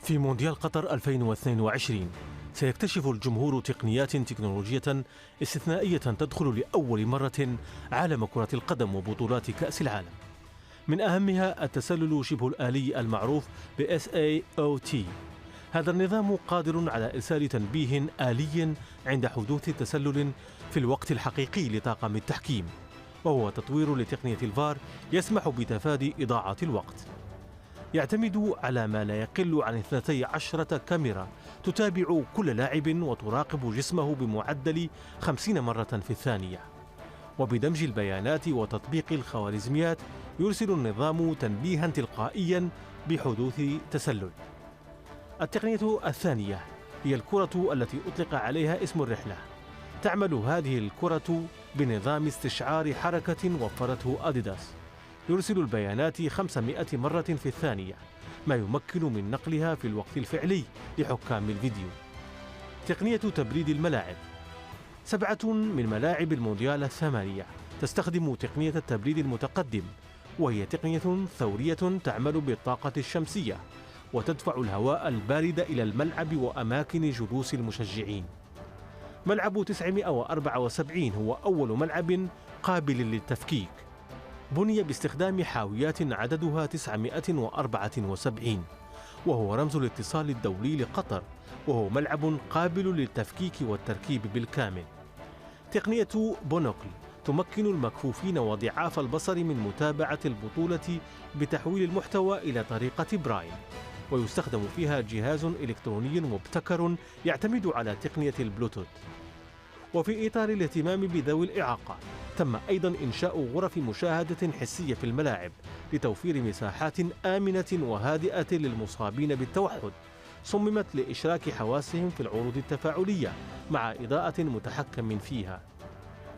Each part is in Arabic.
في مونديال قطر 2022 سيكتشف الجمهور تقنيات تكنولوجية استثنائية تدخل لأول مرة عالم كرة القدم وبطولات كأس العالم. من أهمها التسلل شبه الآلي المعروف ب SAOT. هذا النظام قادر على إرسال تنبيه آلي عند حدوث تسلل في الوقت الحقيقي لطاقم التحكيم، وهو تطوير لتقنية الفار يسمح بتفادي إضاعة الوقت. يعتمد على ما لا يقل عن 12 كاميرا تتابع كل لاعب وتراقب جسمه بمعدل 50 مرة في الثانية. وبدمج البيانات وتطبيق الخوارزميات يرسل النظام تنبيها تلقائيا بحدوث تسلل. التقنية الثانية هي الكرة التي أطلق عليها اسم الرحلة. تعمل هذه الكرة بنظام استشعار حركة وفرته أديداس، يرسل البيانات 500 مرة في الثانية، ما يمكن من نقلها في الوقت الفعلي لحكام الفيديو. تقنية تبريد الملاعب. 7 من ملاعب المونديال 8 تستخدم تقنية التبريد المتقدم، وهي تقنية ثورية تعمل بالطاقة الشمسية وتدفع الهواء البارد إلى الملعب وأماكن جلوس المشجعين. ملعب 974 هو أول ملعب قابل للتفكيك. بني باستخدام حاويات عددها 974، وهو رمز الاتصال الدولي لقطر، وهو ملعب قابل للتفكيك والتركيب بالكامل. تقنية بونوكل تمكن المكفوفين وضعاف البصر من متابعة البطولة بتحويل المحتوى إلى طريقة برايل، ويستخدم فيها جهاز إلكتروني مبتكر يعتمد على تقنية البلوتوث. وفي إطار الاهتمام بذوي الإعاقة، تم أيضا إنشاء غرف مشاهدة حسية في الملاعب لتوفير مساحات آمنة وهادئة للمصابين بالتوحد، صممت لإشراك حواسهم في العروض التفاعلية مع إضاءة متحكم فيها.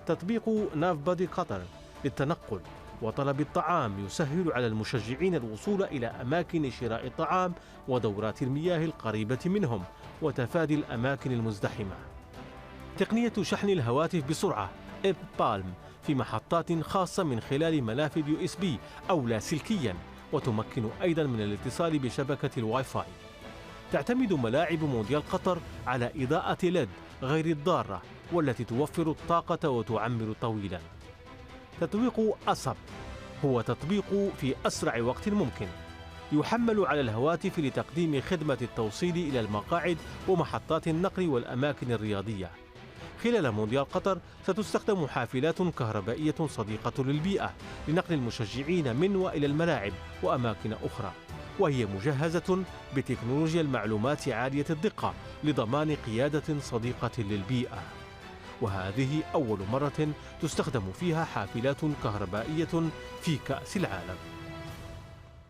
تطبيق ناف بادي قطر للتنقل وطلب الطعام يسهل على المشجعين الوصول إلى أماكن شراء الطعام ودورات المياه القريبة منهم وتفادي الأماكن المزدحمة. تقنية شحن الهواتف بسرعة إب بالم في محطات خاصة من خلال منافذ USB أو لاسلكيا، وتمكن أيضا من الاتصال بشبكة الواي فاي. تعتمد ملاعب مونديال قطر على إضاءة LED غير الضارة والتي توفر الطاقة وتعمر طويلا. تطبيق أصب هو تطبيق في أسرع وقت ممكن، يحمل على الهواتف لتقديم خدمة التوصيل إلى المقاعد ومحطات النقل والأماكن الرياضية. خلال مونديال قطر ستستخدم حافلات كهربائية صديقة للبيئة لنقل المشجعين من وإلى الملاعب وأماكن أخرى، وهي مجهزة بتكنولوجيا المعلومات عالية الدقة لضمان قيادة صديقة للبيئة. وهذه أول مرة تستخدم فيها حافلات كهربائية في كأس العالم.